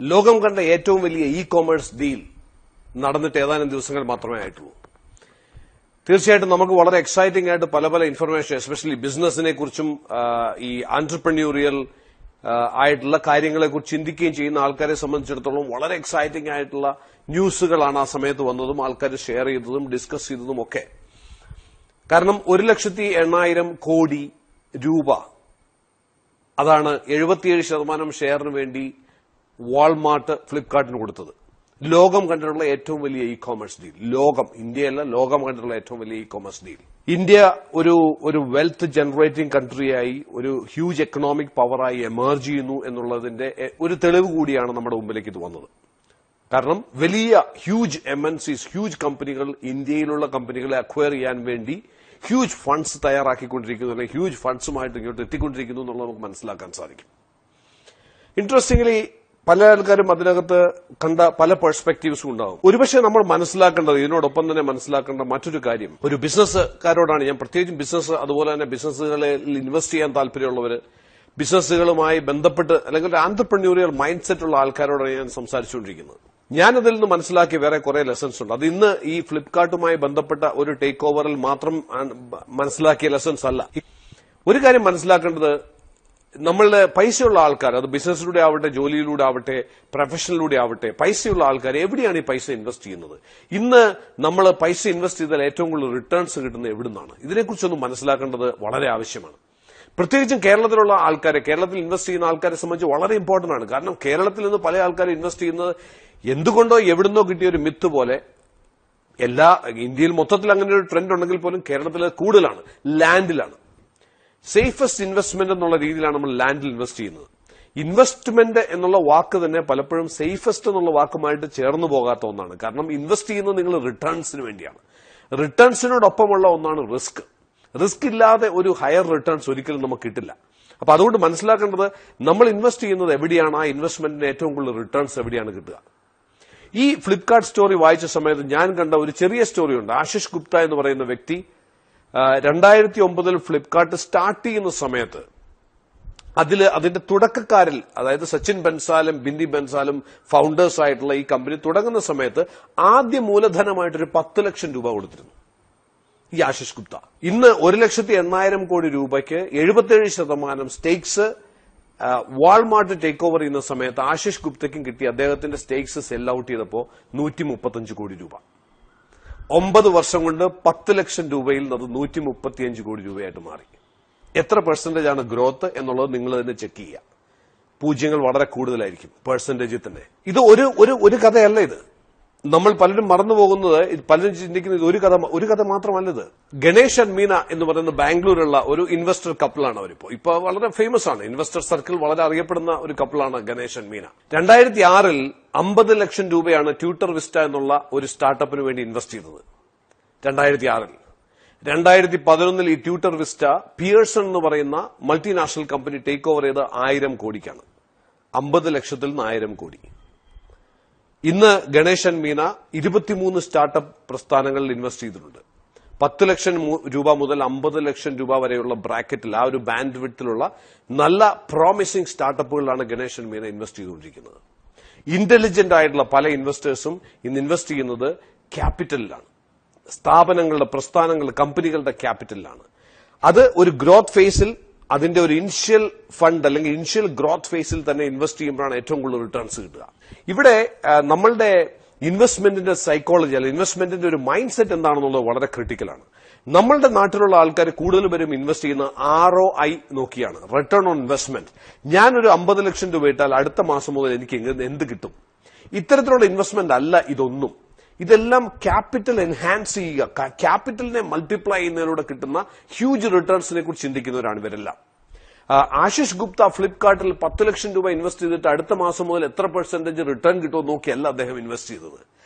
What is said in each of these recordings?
ലോകം കണ്ട ഏറ്റവും വലിയ ഇ-കൊമേഴ്സ് ഡീൽ നടന്നിട്ട് ഏതാനും ദിവസങ്ങൾ മാത്രമേ ആയിട്ടുള്ളൂ. തീർച്ചയായിട്ടും നമുക്ക് വളരെ എക്സൈറ്റിംഗ് ആയിട്ട് പല പല ഇൻഫർമേഷൻ, എസ്പെഷ്യലി ബിസിനസിനെ കുറിച്ചും ഈ ആന്റർപ്രന്യൂറിയൽ ആയിട്ടുള്ള കാര്യങ്ങളെക്കുറിച്ച് ചിന്തിക്കുകയും ചെയ്യുന്ന ആൾക്കാരെ സംബന്ധിച്ചിടത്തോളം വളരെ എക്സൈറ്റിംഗ് ആയിട്ടുള്ള ന്യൂസുകളാണ് ആ സമയത്ത് വന്നതും ആൾക്കാർ ഷെയർ ചെയ്തതും ഡിസ്കസ് ചെയ്തതും ഒക്കെ. കാരണം 1,80,000 കോടി രൂപ അതാണ് 77% ഷെയറിന് വേണ്ടി വാൾമാർട്ട് ഫ്ലിപ്കാർട്ടിന് കൊടുത്തത്. ലോകം കണ്ടിട്ടുള്ള ഏറ്റവും വലിയ ഇ-കൊമേഴ്സ് ഡീൽ. ലോകം, ഇന്ത്യയല്ല, ലോകം കണ്ടിട്ടുള്ള ഏറ്റവും വലിയ ഇ-കൊമേഴ്സ് ഡീൽ. ഇന്ത്യ ഒരു വെൽത്ത് ജനറേറ്റിംഗ് കൺട്രിയായി, ഒരു ഹ്യൂജ് എക്കണോമിക് പവറായി എമർജ് ചെയ്യുന്നു എന്നുള്ളതിന്റെ ഒരു തെളിവ് കൂടിയാണ് നമ്മുടെ മുമ്പിലേക്ക് ഇത് വന്നത്. കാരണം വലിയ ഹ്യൂജ് MNCs, ഹ്യൂജ് കമ്പനികൾ ഇന്ത്യയിലുള്ള കമ്പനികളെ അക്വയർ ചെയ്യാൻ വേണ്ടി ഹ്യൂജ് ഫണ്ട്സ് തയ്യാറാക്കിക്കൊണ്ടിരിക്കുന്നു, അല്ലെങ്കിൽ ഹ്യൂജ് ഫണ്ട്സുമായിട്ട് ഇങ്ങോട്ട് എത്തിക്കൊണ്ടിരിക്കുന്നു എന്നുള്ളത് നമുക്ക് മനസ്സിലാക്കാൻ സാധിക്കും. ഇൻട്രസ്റ്റിംഗ്ലി പല ആൾക്കാരും അതിനകത്ത് കണ്ട പല പെർസ്പെക്ടീവ്സും ഉണ്ടാവും. ഒരുപക്ഷെ നമ്മൾ മനസ്സിലാക്കേണ്ടത്, ഇതിനോടൊപ്പം തന്നെ മനസ്സിലാക്കേണ്ട മറ്റൊരു കാര്യം, ഒരു ബിസിനസ്സുകാരോടാണ് ഞാൻ പ്രത്യേകിച്ചും ബിസിനസ്, അതുപോലെ തന്നെ ബിസിനസ്സുകളിൽ ഇൻവെസ്റ്റ് ചെയ്യാൻ താല്പര്യമുള്ളവർ, ബിസിനസ്സുകളുമായി ബന്ധപ്പെട്ട് അല്ലെങ്കിൽ ഒരു ആന്റർപ്രന്യൂറിയൽ മൈൻഡ് സെറ്റ് ഉള്ള ആൾക്കാരോടാണ് ഞാൻ സംസാരിച്ചുകൊണ്ടിരിക്കുന്നത്. ഞാനതിൽ നിന്ന് മനസ്സിലാക്കിയ വേറെ കുറെ ലെസൺസ് ഉണ്ട്. അത് ഇന്ന് ഈ ഫ്ലിപ്കാർട്ടുമായി ബന്ധപ്പെട്ട ഒരു ടേക്ക് ഓവറിൽ മാത്രം മനസ്സിലാക്കിയ ലെസൺസ് അല്ല. ഒരു കാര്യം മനസ്സിലാക്കേണ്ടത്, നമ്മളുടെ പൈസയുള്ള ആൾക്കാർ, അത് ബിസിനസ്സിലൂടെ ആവട്ടെ, ജോലിയിലൂടെ ആവട്ടെ, പ്രൊഫഷനിലൂടെ ആവട്ടെ, പൈസയുള്ള ആൾക്കാർ എവിടെയാണ് ഈ പൈസ ഇൻവെസ്റ്റ് ചെയ്യുന്നത്? ഇന്ന് നമ്മൾ പൈസ ഇൻവെസ്റ്റ് ചെയ്താൽ ഏറ്റവും കൂടുതൽ റിട്ടേൺസ് കിട്ടുന്നത് എവിടുന്നാണ്? ഇതിനെക്കുറിച്ചൊന്നും മനസ്സിലാക്കേണ്ടത് വളരെ ആവശ്യമാണ്. പ്രത്യേകിച്ചും കേരളത്തിലുള്ള ആൾക്കാരെ, കേരളത്തിൽ ഇൻവെസ്റ്റ് ചെയ്യുന്ന ആൾക്കാരെ സംബന്ധിച്ച് വളരെ ഇമ്പോർട്ടന്റ് ആണ്. കാരണം കേരളത്തിൽ നിന്ന് പല ആൾക്കാരും ഇൻവെസ്റ്റ് ചെയ്യുന്നത് എന്തുകൊണ്ടോ എവിടുന്നോ കിട്ടിയ ഒരു മിത്ത് പോലെ, ഇന്ത്യയിൽ മൊത്തത്തിൽ അങ്ങനെ ഒരു ട്രെൻഡ് ഉണ്ടെങ്കിൽ പോലും കേരളത്തിൽ കൂടുതലാണ്, ലാൻഡിലാണ്. സേഫസ്റ്റ് ഇൻവെസ്റ്റ്മെന്റ് എന്നുള്ള രീതിയിലാണ് നമ്മൾ ലാൻഡിൽ ഇൻവെസ്റ്റ് ചെയ്യുന്നത്. ഇൻവെസ്റ്റ്മെന്റ് എന്നുള്ള വാക്ക് തന്നെ പലപ്പോഴും സേഫസ്റ്റ് എന്നുള്ള വാക്കുമായിട്ട് ചേർന്ന് പോകാത്ത ഒന്നാണ്. കാരണം ഇൻവെസ്റ്റ് ചെയ്യുന്നത് നിങ്ങൾ റിട്ടേൺസിന് വേണ്ടിയാണ്. റിട്ടേൺസിനോടൊപ്പമുള്ള ഒന്നാണ് റിസ്ക്. റിസ്ക് ഇല്ലാതെ ഒരു ഹയർ റിട്ടേൺസ് ഒരിക്കലും നമുക്ക് കിട്ടില്ല. അപ്പൊ അതുകൊണ്ട് മനസ്സിലാക്കേണ്ടത്, നമ്മൾ ഇൻവെസ്റ്റ് ചെയ്യുന്നത് എവിടെയാണ്, ആ ഇൻവെസ്റ്റ്മെന്റിന് ഏറ്റവും കൂടുതൽ റിട്ടേൺസ് എവിടെയാണ് കിട്ടുക. ഈ ഫ്ലിപ്കാർട്ട് സ്റ്റോറി വായിച്ച സമയത്ത് ഞാൻ കണ്ട ഒരു ചെറിയ സ്റ്റോറിയുണ്ട്. ആശിഷ് ഗുപ്ത എന്ന് പറയുന്ന വ്യക്തി 2009 ഫ്ലിപ്കാർട്ട് സ്റ്റാർട്ട് ചെയ്യുന്ന സമയത്ത് അതിന്റെ തുടക്കക്കാരിൽ, അതായത് സച്ചിൻ ബൻസാലും ബിന്ദി ബൻസാലും ഫൗണ്ടേഴ്സ് ആയിട്ടുള്ള ഈ കമ്പനി തുടങ്ങുന്ന സമയത്ത് ആദ്യ മൂലധനമായിട്ടൊരു 10 ലക്ഷം രൂപ കൊടുത്തിരുന്നു ഈ ആശിഷ് ഗുപ്ത. ഇന്ന് 1,80,000 കോടി രൂപയ്ക്ക് 77% സ്റ്റേക്സ് വാൾമാർട്ട് ടേക്ക് ഓവർ ചെയ്യുന്ന സമയത്ത് ആശിഷ് ഗുപ്തയ്ക്കും കിട്ടി. അദ്ദേഹത്തിന്റെ സ്റ്റേക്സ് സെൽ ഔട്ട് ചെയ്തപ്പോൾ 135 കോടി രൂപ. 9 വർഷം കൊണ്ട് 10 ലക്ഷം രൂപയിൽ നിന്ന് 135 കോടി രൂപയായിട്ട് മാറി. എത്ര പെർസെന്റേജ് ആണ് ഗ്രോത്ത് എന്നുള്ളത് നിങ്ങൾ തന്നെ ചെക്ക് ചെയ്യുക. പൂജ്യങ്ങൾ വളരെ കൂടുതലായിരിക്കും പെർസെന്റേജിൽ തന്നെ. ഇത് ഒരു കഥയല്ല. ഇത് നമ്മൾ പലരും മറന്നുപോകുന്നത്, പലരും ചിന്തിക്കുന്നത് ഇത് ഒരു കഥ മാത്രമല്ല. ഇത് ഗണേഷ് ആൻഡ് മീന എന്ന് പറയുന്ന ബാംഗ്ലൂരുള്ള ഒരു ഇൻവെസ്റ്റർ കപ്പിളാണ്. അവരിപ്പോ വളരെ ഫേമസ് ആണ്. ഇൻവെസ്റ്റർ സർക്കിൾ വളരെ അറിയപ്പെടുന്ന ഒരു കപ്പിളാണ് ഗണേഷ് ആൻഡ് മീന. 2006 50 ലക്ഷം രൂപയാണ് ട്യൂട്ടർ വിസ്റ്റ എന്നുള്ള ഒരു സ്റ്റാർട്ടപ്പിന് വേണ്ടി ഇൻവെസ്റ്റ് ചെയ്തത്. 2006 2011 ഈ ട്യൂട്ടർ വിസ്റ്റ പിയേഴ്സൺ എന്ന് പറയുന്ന മൾട്ടിനാഷണൽ കമ്പനി ടേക്ക് ഓവർ ചെയ്ത് 1000 കോടിക്കാണ്. 50 ലക്ഷത്തിൽ നിന്ന് 1000 കോടി. ഇന്ന് ഗണേഷ് ആൻഡ് മീന 23 സ്റ്റാർട്ടപ്പ് പ്രസ്ഥാനങ്ങളിൽ ഇൻവെസ്റ്റ് ചെയ്തിട്ടുണ്ട്. 10 ലക്ഷം രൂപ മുതൽ 50 ലക്ഷം രൂപ വരെയുള്ള ബ്രാക്കറ്റിൽ, ആ ഒരു ബാൻഡ് വിഡ്ത്തിലുള്ള നല്ല പ്രോമിസിംഗ് സ്റ്റാർട്ടപ്പുകളിലാണ് ഗണേഷ് ആൻഡ് മീന ഇൻവെസ്റ്റ് ചെയ്തുകൊണ്ടിരിക്കുന്നത്. ഇന്റലിജന്റ് ആയിട്ടുള്ള പല ഇൻവെസ്റ്റേഴ്സും ഇന്ന് ഇൻവെസ്റ്റ് ചെയ്യുന്നത് ക്യാപിറ്റലിലാണ്. സ്ഥാപനങ്ങളുടെ, പ്രസ്ഥാനങ്ങളുടെ, കമ്പനികളുടെ ക്യാപിറ്റലിലാണ്. അത് ഒരു ഗ്രോത്ത് ഫേസിൽ, അതിന്റെ ഒരു ഇനിഷ്യൽ ഫണ്ട് അല്ലെങ്കിൽ ഇനിഷ്യൽ ഗ്രോത്ത് ഫേസിൽ തന്നെ ഇൻവെസ്റ്റ് ചെയ്യുമ്പോഴാണ് ഏറ്റവും കൂടുതൽ റിട്ടേൺസ് കിട്ടുക. ഇവിടെ നമ്മളുടെ ഇൻവെസ്റ്റ്മെന്റിന്റെ സൈക്കോളജി അല്ലെങ്കിൽ ഇൻവെസ്റ്റ്മെന്റിന്റെ ഒരു മൈൻഡ് സെറ്റ് എന്താണെന്നുള്ളത് വളരെ ക്രിട്ടിക്കലാണ്. നമ്മളുടെ നാട്ടിലുള്ള ആൾക്കാർ കൂടുതൽ പേരും ഇൻവെസ്റ്റ് ചെയ്യുന്ന ROI നോക്കിയാണ്, റിട്ടേൺ ഓൺ ഇൻവെസ്റ്റ്മെന്റ്. ഞാനൊരു 50 ലക്ഷം രൂപ ഇട്ടാൽ അടുത്ത മാസം മുതൽ എനിക്ക് എന്ത് കിട്ടും? ഇത്തരത്തിലുള്ള ഇൻവെസ്റ്റ്മെന്റ് അല്ല ഇതൊന്നും. ഇതെല്ലാം ക്യാപിറ്റൽ എൻഹാൻസ് ചെയ്യുക, ക്യാപിറ്റലിനെ മൾട്ടിപ്ലൈ ചെയ്യുന്നതിലൂടെ കിട്ടുന്ന ഹ്യൂജ് റിട്ടേൺസിനെ കുറിച്ച് ചിന്തിക്കുന്നവരാണ് ഇവരെല്ലാം. ആശിഷ് ഗുപ്ത ഫ്ലിപ്കാർട്ടിൽ 10 ലക്ഷം രൂപ ഇൻവെസ്റ്റ് ചെയ്തിട്ട് അടുത്ത മാസം മുതൽ എത്ര പെർസെന്റേജ് റിട്ടേൺ കിട്ടുമോ നോക്കിയല്ല അദ്ദേഹം ഇൻവെസ്റ്റ് ചെയ്തത്.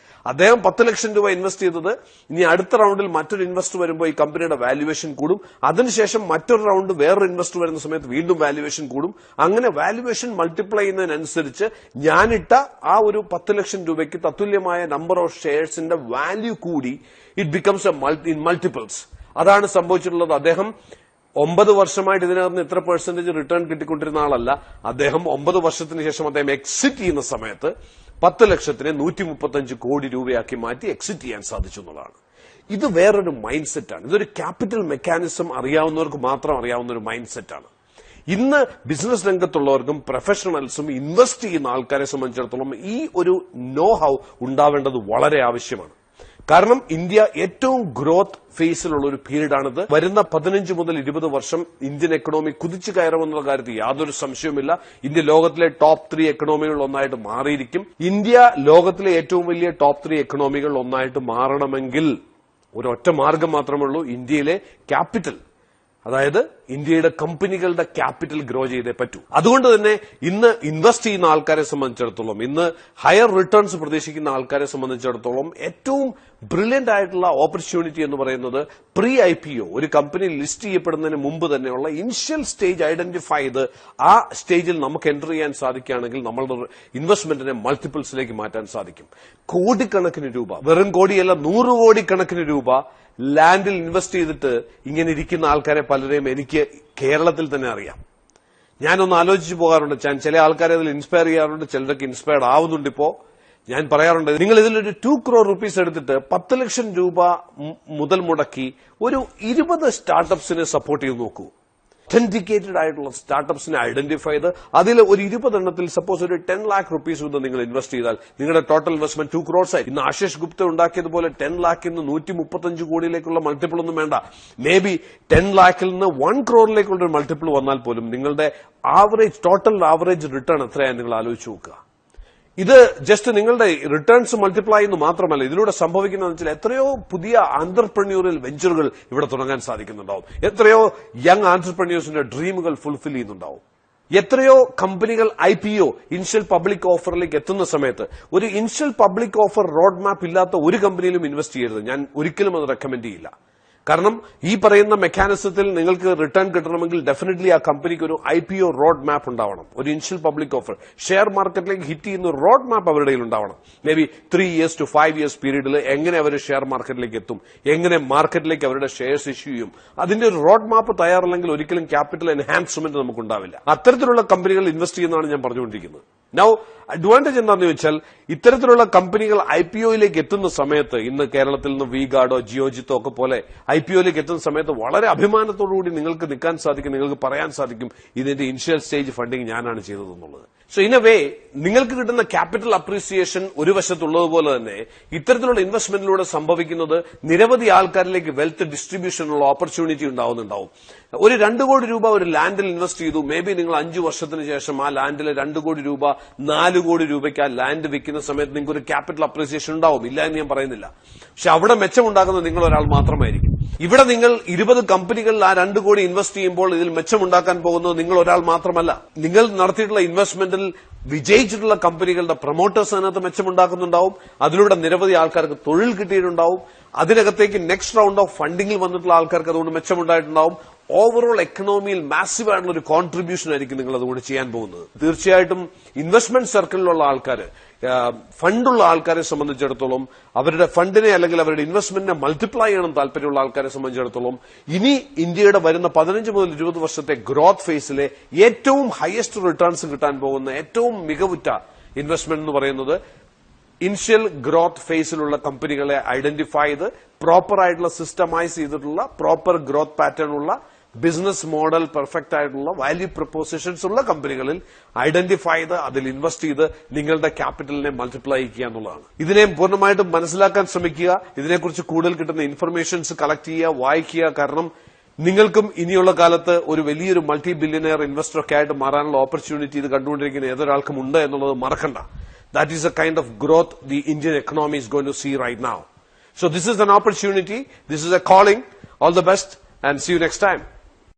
അദ്ദേഹം 10 ലക്ഷം രൂപ ഇൻവെസ്റ്റ് ചെയ്തത്, ഇനി അടുത്ത റൗണ്ടിൽ മറ്റൊരു ഇൻവെസ്റ്റർ വരുമ്പോൾ ഈ കമ്പനിയുടെ വാല്യുവേഷൻ കൂടും, അതിനുശേഷം മറ്റൊരു റൗണ്ട് വേറൊരു ഇൻവെസ്റ്റർ വരുന്ന സമയത്ത് വീണ്ടും വാല്യുവേഷൻ കൂടും. അങ്ങനെ വാല്യുവേഷൻ മൾട്ടിപ്ലൈ ചെയ്യുന്നതിനനുസരിച്ച് ഞാനിട്ട ആ ഒരു 10 ലക്ഷം രൂപയ്ക്ക് തത്തുല്യമായ നമ്പർ ഓഫ് ഷെയർസിന്റെ വാല്യൂ കൂടി ഇറ്റ് ബിക്കംസ് ഇൻ മൾട്ടിപ്പിൾസ്. അതാണ് സംഭവിച്ചിട്ടുള്ളത്. അദ്ദേഹം 9 വർഷമായിട്ട് ഇതിനകത്ത് ഇത്ര പെർസെന്റേജ് റിട്ടേൺ കിട്ടിക്കൊണ്ടിരുന്ന ആളല്ല. അദ്ദേഹം 9 വർഷത്തിന് ശേഷം അദ്ദേഹം എക്സിറ്റ് ചെയ്യുന്ന സമയത്ത് 10 ലക്ഷത്തിനെ 135 കോടി രൂപയാക്കി മാറ്റി എക്സിറ്റ് ചെയ്യാൻ സാധിച്ചു എന്നുള്ളതാണ്. ഇത് വേറൊരു മൈൻഡ് സെറ്റാണ്. ഇതൊരു ക്യാപിറ്റൽ മെക്കാനിസം അറിയാവുന്നവർക്ക് മാത്രം അറിയാവുന്ന ഒരു മൈൻഡ് സെറ്റാണ്. ഇന്ന് ബിസിനസ് രംഗത്തുള്ളവർക്കും പ്രൊഫഷണൽസും ഇൻവെസ്റ്റ് ചെയ്യുന്ന ആൾക്കാരെ സംബന്ധിച്ചിടത്തോളം ഈ ഒരു നോ ഹൗ ഉണ്ടാവേണ്ടത് വളരെ ആവശ്യമാണ്. കാരണം ഇന്ത്യ ഏറ്റവും ഗ്രോത്ത് ഫേസിലുള്ള ഒരു പീരീഡാണിത്. വരുന്ന 15 മുതൽ 20 വർഷം ഇന്ത്യൻ എക്കണോമി കുതിച്ചു കയറുമെന്നുള്ള കാര്യത്തിൽ യാതൊരു സംശയവുമില്ല. ഇന്ത്യ ലോകത്തിലെ ടോപ്പ് 3 എക്കണോമികളിൽ ഒന്നായിട്ട് മാറിയിരിക്കും. ഇന്ത്യ ലോകത്തിലെ ഏറ്റവും വലിയ ടോപ്പ് 3 എക്കണോമികളിൽ ഒന്നായിട്ട് മാറണമെങ്കിൽ ഒരൊറ്റ മാർഗം മാത്രമേ ഉള്ളൂ. ഇന്ത്യയിലെ ക്യാപിറ്റൽ, അതായത് ഇന്ത്യയുടെ കമ്പനികളുടെ ക്യാപിറ്റൽ ഗ്രോ ചെയ്തേ പറ്റൂ. അതുകൊണ്ട് തന്നെ ഇന്ന് ഇൻവെസ്റ്റ് ചെയ്യുന്ന ആൾക്കാരെ സംബന്ധിച്ചിടത്തോളം, ഇന്ന് ഹയർ റിട്ടേൺസ് പ്രതീക്ഷിക്കുന്ന ആൾക്കാരെ സംബന്ധിച്ചിടത്തോളം ഏറ്റവും ബ്രില്യന്റ് ആയിട്ടുള്ള ഓപ്പർച്യൂണിറ്റി എന്ന് പറയുന്നത് പ്രീ IPO, ഒരു കമ്പനി ലിസ്റ്റ് ചെയ്യപ്പെടുന്നതിന് മുമ്പ് തന്നെയുള്ള ഇനിഷ്യൽ സ്റ്റേജ് ഐഡന്റിഫൈ ചെയ്ത് ആ സ്റ്റേജിൽ നമുക്ക് എൻ്റർ ചെയ്യാൻ സാധിക്കുകയാണെങ്കിൽ നമ്മളുടെ ഇൻവെസ്റ്റ്മെന്റിനെ മൾട്ടിപ്പിൾസിലേക്ക് മാറ്റാൻ സാധിക്കും. കോടിക്കണക്കിന് രൂപ, വെറും കോടിയല്ല 100 കോടിക്കണക്കിന് രൂപ ലാൻഡിൽ ഇൻവെസ്റ്റ് ചെയ്തിട്ട് ഇങ്ങനെ ഇരിക്കുന്ന ആൾക്കാരെ പലരെയും എനിക്ക് കേരളത്തിൽ തന്നെ അറിയാം. ഞാനൊന്ന് ആലോചിച്ചു പോകാറുണ്ട്. ഞാൻ ചില ആൾക്കാരെ അതിൽ ഇൻസ്പയർ ചെയ്യാറുണ്ട്, ചിലരൊക്കെ ഇൻസ്പയർഡ് ആവുന്നുണ്ട്. ഇപ്പോ ഞാൻ പറയാറുണ്ട്, നിങ്ങൾ ഇതിലൊരു 2 crore rupees എടുത്തിട്ട് 10 ലക്ഷം രൂപ മുതൽ മുടക്കി ഒരു 20 സ്റ്റാർട്ടപ്സിനെ സപ്പോർട്ട് ചെയ്ത് നോക്കൂ. ഒത്തന്റിക്കേറ്റഡ് ആയിട്ടുള്ള സ്റ്റാർട്ടപ്സിനെ ഐഡന്റിഫൈ ചെയ്ത് അതിൽ ഒരു 20 എണ്ണത്തിൽ സപ്പോസ് ഒരു 10 lakh rupees മുതൽ നിങ്ങൾ ഇൻവെസ്റ്റ് ചെയ്താൽ നിങ്ങളുടെ ടോട്ടൽ ഇൻവെസ്റ്റ്മെന്റ് 2 crores ആയി. ഇന്ന് ആശിഷ് ഗുപ്ത ഉണ്ടാക്കിയതുപോലെ 10 lakhൽ നിന്ന് 135 കോടിയിലേക്കുള്ള മൾട്ടിപ്പിൾ ഒന്നും വേണ്ട. മേ ബി 10 lakhൽ നിന്ന് 1 crore ഒരു മൾട്ടിപ്പിൾ വന്നാൽ പോലും നിങ്ങളുടെ ടോട്ടൽ ആവറേജ് റിട്ടേൺ എത്രയാണ് നിങ്ങൾ ആലോചിച്ച് നോക്കുക. ഇത് ജസ്റ്റ് നിങ്ങളുടെ റിട്ടേൺസ് മൾട്ടിപ്ലൈ എന്ന് മാത്രമല്ല, ഇതിലൂടെ സംഭവിക്കുന്നതെന്ന് വെച്ചാൽ എത്രയോ പുതിയ ആന്റർപ്രന്യൂറിയൽ വെഞ്ചറുകൾ ഇവിടെ തുടങ്ങാൻ സാധിക്കുന്നുണ്ടാവും. എത്രയോ യങ് ആന്റർപ്രന്യൂഴ്സിന്റെ ഡ്രീമുകൾ ഫുൾഫിൽ ചെയ്യുന്നുണ്ടാവും. എത്രയോ കമ്പനികൾ IPO, ഇനിഷ്യൽ പബ്ലിക് ഓഫറിലേക്ക് എത്തുന്ന സമയത്ത് ഒരു initial public offer road map ഇല്ലാത്ത ഒരു കമ്പനിയിലും ഇൻവെസ്റ്റ് ചെയ്യരുത്. ഞാൻ ഒരിക്കലും അത് റെക്കമെൻഡ് ചെയ്യില്ല. കാരണം ഈ പറയുന്ന മെക്കാനിസത്തിൽ നിങ്ങൾക്ക് റിട്ടേൺ കിട്ടണമെങ്കിൽ ഡെഫിനറ്റ്ലി ആ കമ്പനിക്ക് ഒരു IPO റോഡ് മാപ്പ് ഉണ്ടാവണം. ഒരു ഇനിഷ്യൽ പബ്ലിക് ഓഫർ ഷെയർ മാർക്കറ്റിലേക്ക് ഹിറ്റ് ചെയ്യുന്ന റോഡ് മാപ്പ് അവരുടെ കയ്യിൽ ഉണ്ടാവണം. May be 3 years to 5 years പീരീഡിൽ എങ്ങനെ അവർ ഷെയർ മാർക്കറ്റിലേക്ക് എത്തും, എങ്ങനെ മാർക്കറ്റിലേക്ക് അവരുടെ ഷെയർസ് ഇഷ്യൂ ചെയ്യും, അതിന്റെ ഒരു റോഡ് മാപ്പ് തയ്യാറല്ലെങ്കിൽ ഒരിക്കലും ക്യാപിറ്റൽ എൻഹാൻസ്മെന്റ് നമുക്കുണ്ടാവില്ല. അത്തരത്തിലുള്ള കമ്പനികൾ ഇൻവെസ്റ്റ് ചെയ്യുന്നതാണ് ഞാൻ പറഞ്ഞുകൊണ്ടിരിക്കുന്നത്. നൗ അഡ്വാൻറ്റേജ് എന്താണെന്ന് ചോദിച്ചാൽ, ഇത്തരത്തിലുള്ള കമ്പനികൾ IPOയിലേക്ക് എത്തുന്ന സമയത്ത്, ഇന്ന് കേരളത്തിൽ നിന്ന് V-Guard, ജിയോജിത്തോ ഒക്കെ പോലെ IPOയിലേക്ക് എത്തുന്ന സമയത്ത് വളരെ അഭിമാനത്തോടുകൂടി നിങ്ങൾക്ക് നിൽക്കാൻ സാധിക്കും, നിങ്ങൾക്ക് പറയാൻ സാധിക്കും ഇതിന്റെ ഇനിഷ്യൽ സ്റ്റേജ് ഫണ്ടിങ് ഞാനാണ് ചെയ്തതെന്നുള്ളത്. സോ ഇൻ എ വേ നിങ്ങൾക്ക് കിട്ടുന്ന ക്യാപിറ്റൽ അപ്രീസിയേഷൻ ഒരു വശത്തുള്ളതുപോലെ തന്നെ ഇത്തരത്തിലുള്ള ഇൻവെസ്റ്റ്മെന്റിലൂടെ സംഭവിക്കുന്നത് നിരവധി ആൾക്കാരിലേക്ക് വെൽത്ത് ഡിസ്ട്രിബ്യൂഷനുള്ള ഓപ്പർച്യൂണിറ്റി ഉണ്ടാവുന്നുണ്ടാവും. ഒരു 2 കോടി രൂപ ഒരു ലാൻഡിൽ ഇൻവെസ്റ്റ് ചെയ്തു. മേ ബി നിങ്ങൾ 5 വർഷത്തിന് ശേഷം ആ ലാൻഡിലെ 2 കോടി രൂപ 4 കോടി രൂപയ്ക്ക് ആ ലാൻഡ് വിൽക്കുന്ന സമയത്ത് നിങ്ങൾക്ക് ഒരു ക്യാപിറ്റൽ അപ്രീസിയേഷൻ ഉണ്ടാവും, ഇല്ല എന്ന് ഞാൻ പറയുന്നില്ല. പക്ഷെ അവിടെ മെച്ചമുണ്ടാക്കുന്നത് നിങ്ങൾ ഒരാൾ മാത്രമായിരിക്കും. ഇവിടെ നിങ്ങൾ 20 കമ്പനികളിൽ ആ 2 കോടി ഇൻവെസ്റ്റ് ചെയ്യുമ്പോൾ ഇതിൽ മെച്ചമുണ്ടാക്കാൻ പോകുന്നത് നിങ്ങൾ ഒരാൾ മാത്രമല്ല. നിങ്ങൾ നടത്തിയിട്ടുള്ള ഇൻവെസ്റ്റ്മെന്റിൽ വിജയിച്ചിട്ടുള്ള കമ്പനികളുടെ പ്രൊമോട്ടേഴ്സ് അതിനകത്ത് മെച്ചമുണ്ടാക്കുന്നുണ്ടാവും. അതിലൂടെ നിരവധി ആൾക്കാർക്ക് തൊഴിൽ കിട്ടിയിട്ടുണ്ടാവും. അതിനകത്തേക്ക് നെക്സ്റ്റ് റൗണ്ട് ഓഫ് ഫണ്ടിങ്ങിൽ വന്നിട്ടുള്ള ആൾക്കാർക്ക് അതുകൊണ്ട് മെച്ചമുണ്ടായിട്ടുണ്ടാവും. ഓവറോൾ എക്കണോമിയിൽ മാസീവ് ആയിട്ടുള്ള ഒരു കോൺട്രിബ്യൂഷൻ ആയിരിക്കും നിങ്ങൾ അതുകൊണ്ട് ചെയ്യാൻ പോകുന്നത്. തീർച്ചയായിട്ടും ഇൻവെസ്റ്റ്മെന്റ് സർക്കിളിലുള്ള ആൾക്കാർ, ഫണ്ടുള്ള ആൾക്കാരെ സംബന്ധിച്ചിടത്തോളം, അവരുടെ ഫണ്ടിനെ അല്ലെങ്കിൽ അവരുടെ ഇൻവെസ്റ്റ്മെന്റിനെ മൾട്ടിപ്ലൈ ചെയ്യണം താല്പര്യമുള്ള ആൾക്കാരെ സംബന്ധിച്ചിടത്തോളം, ഇനി ഇന്ത്യയുടെ വരുന്ന 15 മുതൽ 20 വർഷത്തെ ഗ്രോത്ത് ഫേസിലെ ഏറ്റവും ഹയസ്റ്റ് റിട്ടേൺസ് കിട്ടാൻ പോകുന്ന ഏറ്റവും മികവുറ്റ ഇൻവെസ്റ്റ്മെന്റ് എന്ന് പറയുന്നത് ഇനിഷ്യൽ ഗ്രോത്ത് ഫേസിലുള്ള കമ്പനികളെ ഐഡന്റിഫൈ ചെയ്ത് പ്രോപ്പർ ആയിട്ടുള്ള സിസ്റ്റമൈസ് ചെയ്തിട്ടുള്ള പ്രോപ്പർ ഗ്രോത്ത് പാറ്റേൺ ഉള്ള ബിസിനസ് മോഡൽ പെർഫെക്റ്റ് ആയിട്ടുള്ള വാല്യൂ പ്രൊപ്പോസിഷൻസ് ഉള്ള കമ്പനികളിൽ ഐഡന്റിഫൈ ചെയ്ത് അതിൽ ഇൻവെസ്റ്റ് ചെയ്ത് നിങ്ങളുടെ ക്യാപിറ്റലിനെ മൾട്ടിപ്ലൈ ചെയ്യുക എന്നുള്ളതാണ്. ഇതിനെ പൂർണ്ണമായിട്ടും മനസ്സിലാക്കാൻ ശ്രമിക്കുക. ഇതിനെക്കുറിച്ച് കൂടുതൽ കിട്ടുന്ന ഇൻഫർമേഷൻസ് കളക്ട് ചെയ്യുക, വായിക്കുക. കാരണം നിങ്ങൾക്കും ഇനിയുള്ള കാലത്ത് ഒരു വലിയൊരു മൾട്ടി ബില്യനെയർ ഇൻവെസ്റ്റർ ഒക്കെ ആയിട്ട് മാറാനുള്ള ഓപ്പർച്യൂണിറ്റി ഇത് കണ്ടുകൊണ്ടിരിക്കുന്ന ഏതൊരാൾക്കും ഉണ്ട് എന്നുള്ളത് മറക്കണ്ട. That is the kind of growth the Indian economy is going to see right now. So this is an opportunity. This is a calling. All the best and see you next time.